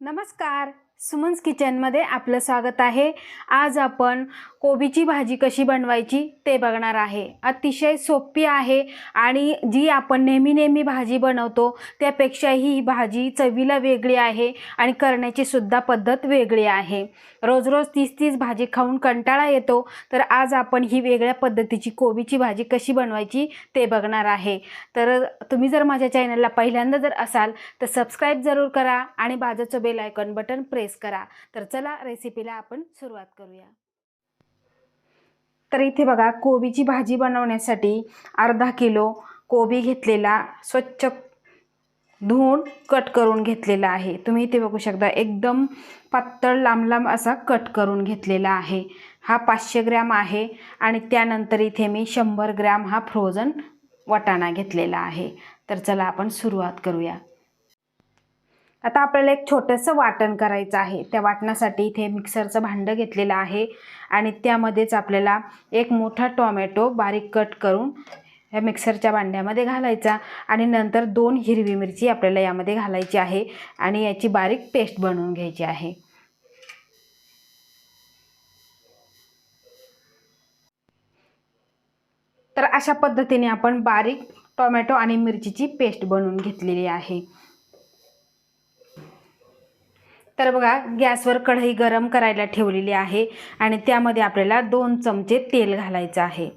नमस्कार, सुमन्स किचनमध्ये आपलं स्वागत आहे। आज आपण कोबीची भाजी कशी बनवायची ते बघणार आहे। अतिशय सोपी आहे आणि जी आपण नेहमी भाजी बनवतो त्यापेक्षा ही भाजी चवीला वेगळी आहे आणि करण्याची सुद्धा पद्धत वेगळी आहे। रोज रोज तीच भाजी खाऊन कंटाळा येतो, तर आज आपण ही वेगळ्या पद्धतीची कोबीची भाजी कशी बनवायची ते बघणार आहे। तर तुम्ही जर माझ्या चॅनलला पहिल्यांदा जर असाल तर सबस्क्राइब जरूर करा आणि बाजूचं बेल आयकॉन बटन प्रेस करा। तर चला रेसिपीला आपण सुरुवात करूया। तर इथे बघा, कोबीची भाजी बनवण्यासाठी अर्धा किलो कोबी घेतलेला, स्वच्छ धुवून कट करून घेतलेला आहे। तुम्ही इथे बघू शकता, एकदम पातळ लांब असा कट करून घेतलेला आहे। हा 500 ग्रॅम आहे आणि त्यानंतर इथे मी 100 ग्रॅम हा फ्रोझन वाटाणा घेतलेला आहे। तर चला आपण सुरुवात करूया। आता आपल्याला एक छोटंसं वाटण करायचं आहे। त्या वाटणासाठी इथे मिक्सरचं भांडं घेतलेलं आहे आणि त्यामध्येच आपल्याला एक मोठा टोमॅटो बारीक कट करून या मिक्सरच्या भांड्यामध्ये घालायचा आणि नंतर 2 हिरवी मिरची आपल्याला यामध्ये घालायची आहे आणि याची बारीक पेस्ट बनवून घ्यायची आहे। तर अशा पद्धतीने आपण बारीक टोमॅटो आणि मिरचीची पेस्ट बनवून घेतलेली आहे। तर बघा, गॅसवर कढई गरम करायला ठेवलेली आहे आणि त्यामध्ये आपल्याला 2 चमचे तेल घालायचं आहे।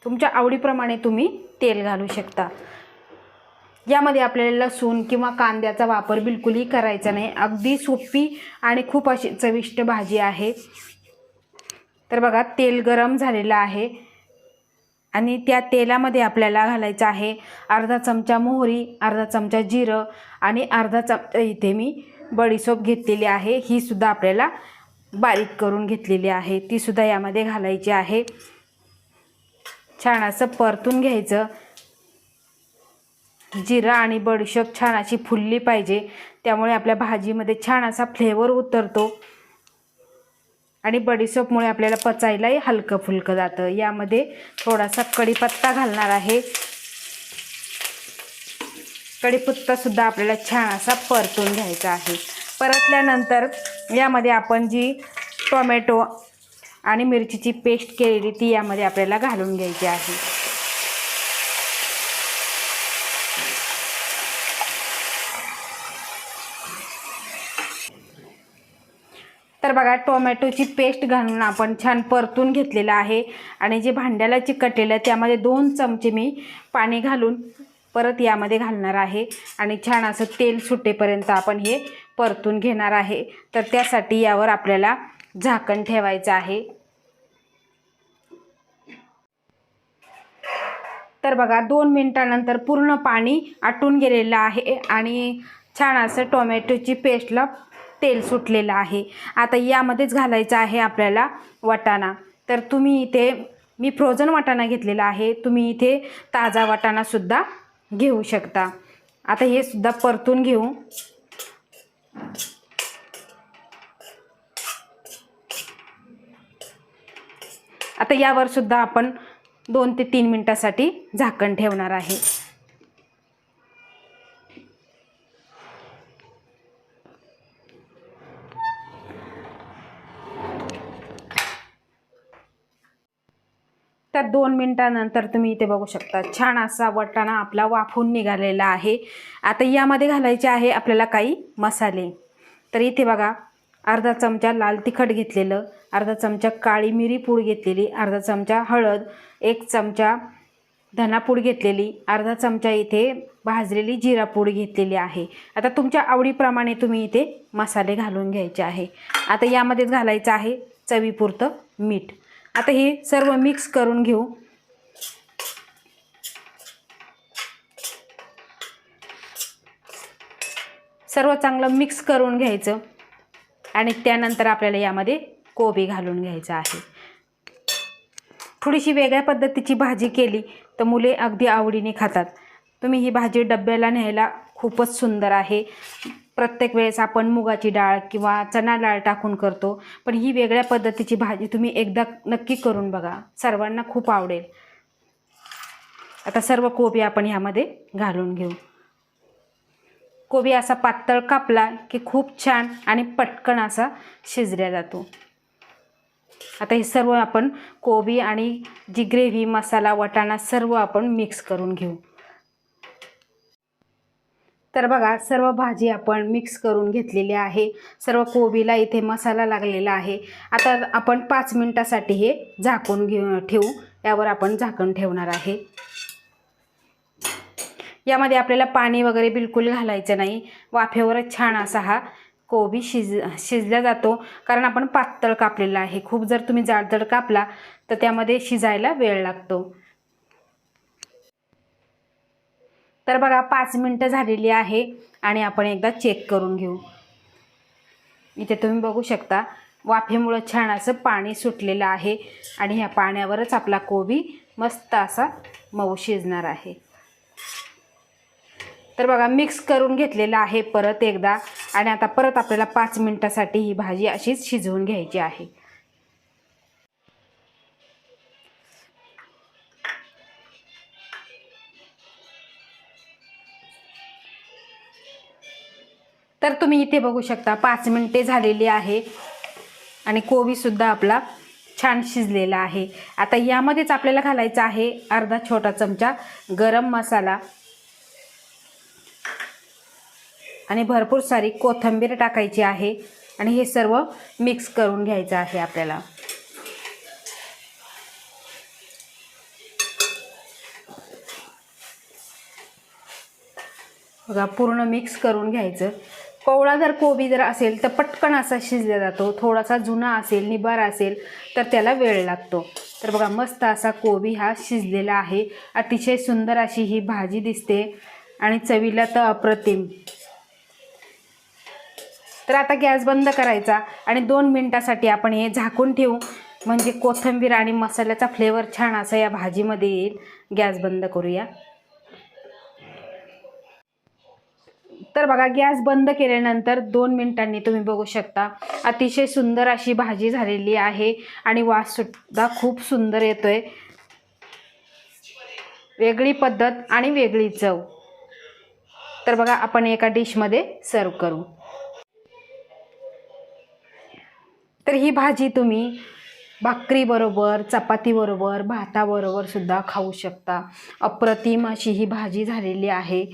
तुमच्या आवडीप्रमाणे तुम्ही तेल घालू शकता। यामध्ये आपल्याला लसूण किंवा कांद्याचा वापर बिलकुलही करायचा नाही। अगदी सोपी आणि खूप अशी चविष्ट भाजी आहे। तर बघा, तेल गरम झालेलं आहे आणि त्या तेलामध्ये आपल्याला घालायचं आहे अर्धा चमचा मोहरी, अर्धा चमचा जिरं आणि अर्धा चमचा इथे मी बडीशेप घेतलेली आहे। ही सुद्धा आपल्याला बारीक करून घेतलेली आहे, ती सुद्धा यामध्ये घालायची आहे। छान असं परतून घ्यायचं। जिरा आणि बडीशेप छान अशी फुलली पाहिजे, त्यामुळे आपल्या भाजीमध्ये छान असा फ्लेवर उतरतो आणि बडीशेपमुळे आपल्याला पचायलाही हलकं फुलकं जातं। यामध्ये थोडासा कढीपत्ता घालणार आहे। कढीपत्ता सुद्धा आपल्याला छान असा परतून घ्यायचा आहे। परतल्यानंतर यामध्ये आपण जी टोमॅटो आणि मिरचीची पेस्ट केलेली ती यामध्ये आपल्याला घालून घ्यायची आहे। तर बघा, टोमॅटोची पेस्ट घालून आपण छान परतून घेतलेलं आहे आणि जे भांड्याला चिकटलेलं त्यामध्ये 2 चमचे मी पाणी घालून परत यामध्ये घालणार आहे आणि छान असं तेल सुटेपर्यंत आपण हे परतून घेणार आहे। तर त्यासाठी यावर आपल्याला झाकण ठेवायचं आहे। तर बघा, 2 मिनिटांनंतर पूर्ण पाणी आटून गेलेलं आहे आणि छान असं टोमॅटोची पेस्टला तेल सुटलेलं आहे। आता यामध्येच घालायचं आहे आपल्याला वाटाणा। तर तुम्ही इथे मी फ्रोझन वाटाणा घेतलेला आहे, तुम्ही इथे ताजा वाटाणा सुद्धा घेऊ शकता। आता हे सुद्धा परतून घेऊ। आता यावर सुद्धा आपण 2 ते 3 मिनिटांसाठी झाकण ठेवणार आहे। तर 2 मिनिटांनंतर तुम्ही इथे बघू शकता, छान असा वाटाणा आपला वाफून निघालेला आहे। आता यामध्ये घालायचे आहे आपल्याला काही मसाले। तर इथे बघा, अर्धा चमचा लाल तिखट घेतलेलं, अर्धा चमचा काळी मिरी पूड घेतलेली, अर्धा चमचा हळद, 1 चमचा धनापूड घेतलेली, अर्धा चमचा इथे भाजलेली जिरा पूड घेतलेली आहे। आता तुमच्या आवडीप्रमाणे तुम्ही इथे मसाले घालून घ्यायचे आहे। आता यामध्येच घालायचं आहे चवीपुरतं मीठ। आता हे सर्व मिक्स करून घेऊ। सर्व चांगलं मिक्स करून घ्यायचं आणि त्यानंतर आपल्याला यामध्ये कोबी घालून घ्यायचं आहे। थोडीशी वेगळ्या पद्धतीची भाजी केली तर मुले अगदी आवडीने खातात। तुम्ही ही भाजी डब्याला न्यायला खूपच सुंदर आहे। प्रत्येक वेळेस आपण मुगाची डाळ किंवा चणा डाळ टाकून करतो, पण ही वेगळ्या पद्धतीची भाजी तुम्ही एकदा नक्की करून बघा, सर्वांना खूप आवडेल। आता सर्व कोबी आपण यामध्ये घालून घेऊ। कोबी असा पातळ कापला की खूप छान आणि पटकन असा शिजला जातो. आता हे सर्व आपण कोबी आणि जी ग्रेव्ही, मसाला, वाटाणा सर्व आपण मिक्स करून घेऊ. तर बघा, सर्व भाजी आपण मिक्स करून घेतलेली आहे. सर्व कोबीला इथे मसाला लागलेला आहे. आता आपण 5 मिनिटासाठी हे झाकून ठेवू. यावर आपण झाकण ठेवणार आहे. यामध्ये आपल्याला पाणी वगैरे बिलकुल घालायचं नाही. वाफेवरच छान असा हा कोबी शिजला जातो, कारण आपण पातळ कापलेला आहे. खूप जर तुम्ही जाडजड कापला तर त्यामध्ये शिजायला वेळ लागतो. तर बघा, 5 मिनिटं झालेली आहे आणि आपण एकदा चेक करून घेऊ. इथे तुम्ही बघू शकता, वाफेमुळे छान असं पाणी सुटलेलं आहे आणि ह्या पाण्यावरच आपला कोबी मस्त असा मऊ शिजणार आहे. तर बघा, मिक्स करून घेतलेलं आहे परत एकदा आणि आता परत आपल्याला 5 मिनिटासाठी ही भाजी अशीच शिजवून घ्यायची आहे. तर तुम्ही इथे बघू शकता 5 मिनिटे झालेली आहे आणि कोबीसुद्धा आपला छान शिजलेला आहे. आता यामध्येच आपल्याला घालायचा आहे अर्धा छोटा चमचा गरम मसाला आणि भरपूर सारी कोथिंबीर टाकायची आहे आणि हे सर्व मिक्स करून घ्यायचं आहे आपल्याला. बघा, पूर्ण मिक्स करून घ्यायचं. कोवळा जर कोबी जर असेल तर पटकन असा शिजला जातो. थोडासा जुना असेल, निबार असेल तर त्याला वेळ लागतो. तर बघा, मस्त असा कोबी हा शिजलेला आहे. अतिशय सुंदर अशी ही भाजी दिसते आणि चवीला तर अप्रतिम. तर आता गॅस बंद करायचा आणि 2 मिनिटासाठी आपण हे झाकून ठेवू, म्हणजे कोथिंबीर आणि मसाल्याचा फ्लेवर छान असा या भाजीमध्ये येईल. गॅस बंद करूया. तर बघा, गॅस बंद केल्यानंतर 2 मिनिटांनी तुम्ही बघू शकता अतिशय सुंदर अशी भाजी झालेली आहे आणि वाससुद्धा खूप सुंदर येतोय. वेगळी पद्धत आणि वेगळी चव. तर बघा, आपण एका डिशमध्ये सर्व करू. तर ही भाजी तुम्ही भाकरीबरोबर, चपातीबरोबर, भाताबरोबर सुद्धा खाऊ शकता. अप्रतिम अशी ही भाजी झालेली आहे.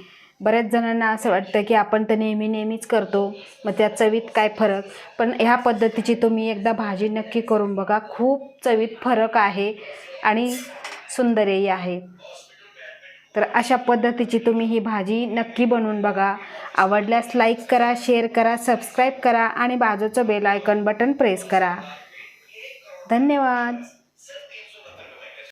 बऱ्याच जणांना असं वाटतं की आपण तर नेहमीच करतो, मग त्या चवीत काय फरक. पण ह्या पद्धतीची तुम्ही एकदा भाजी नक्की करून बघा. खूप चवीत फरक आहे आणि सुंदरही आहे. तर अशा पद्धतीची तुम्ही ही भाजी नक्की बनवून बघा. आवडल्यास लाईक करा, शेअर करा, सबस्क्राईब करा आणि बाजूचं बेल आयकॉन बटन प्रेस करा. धन्यवाद.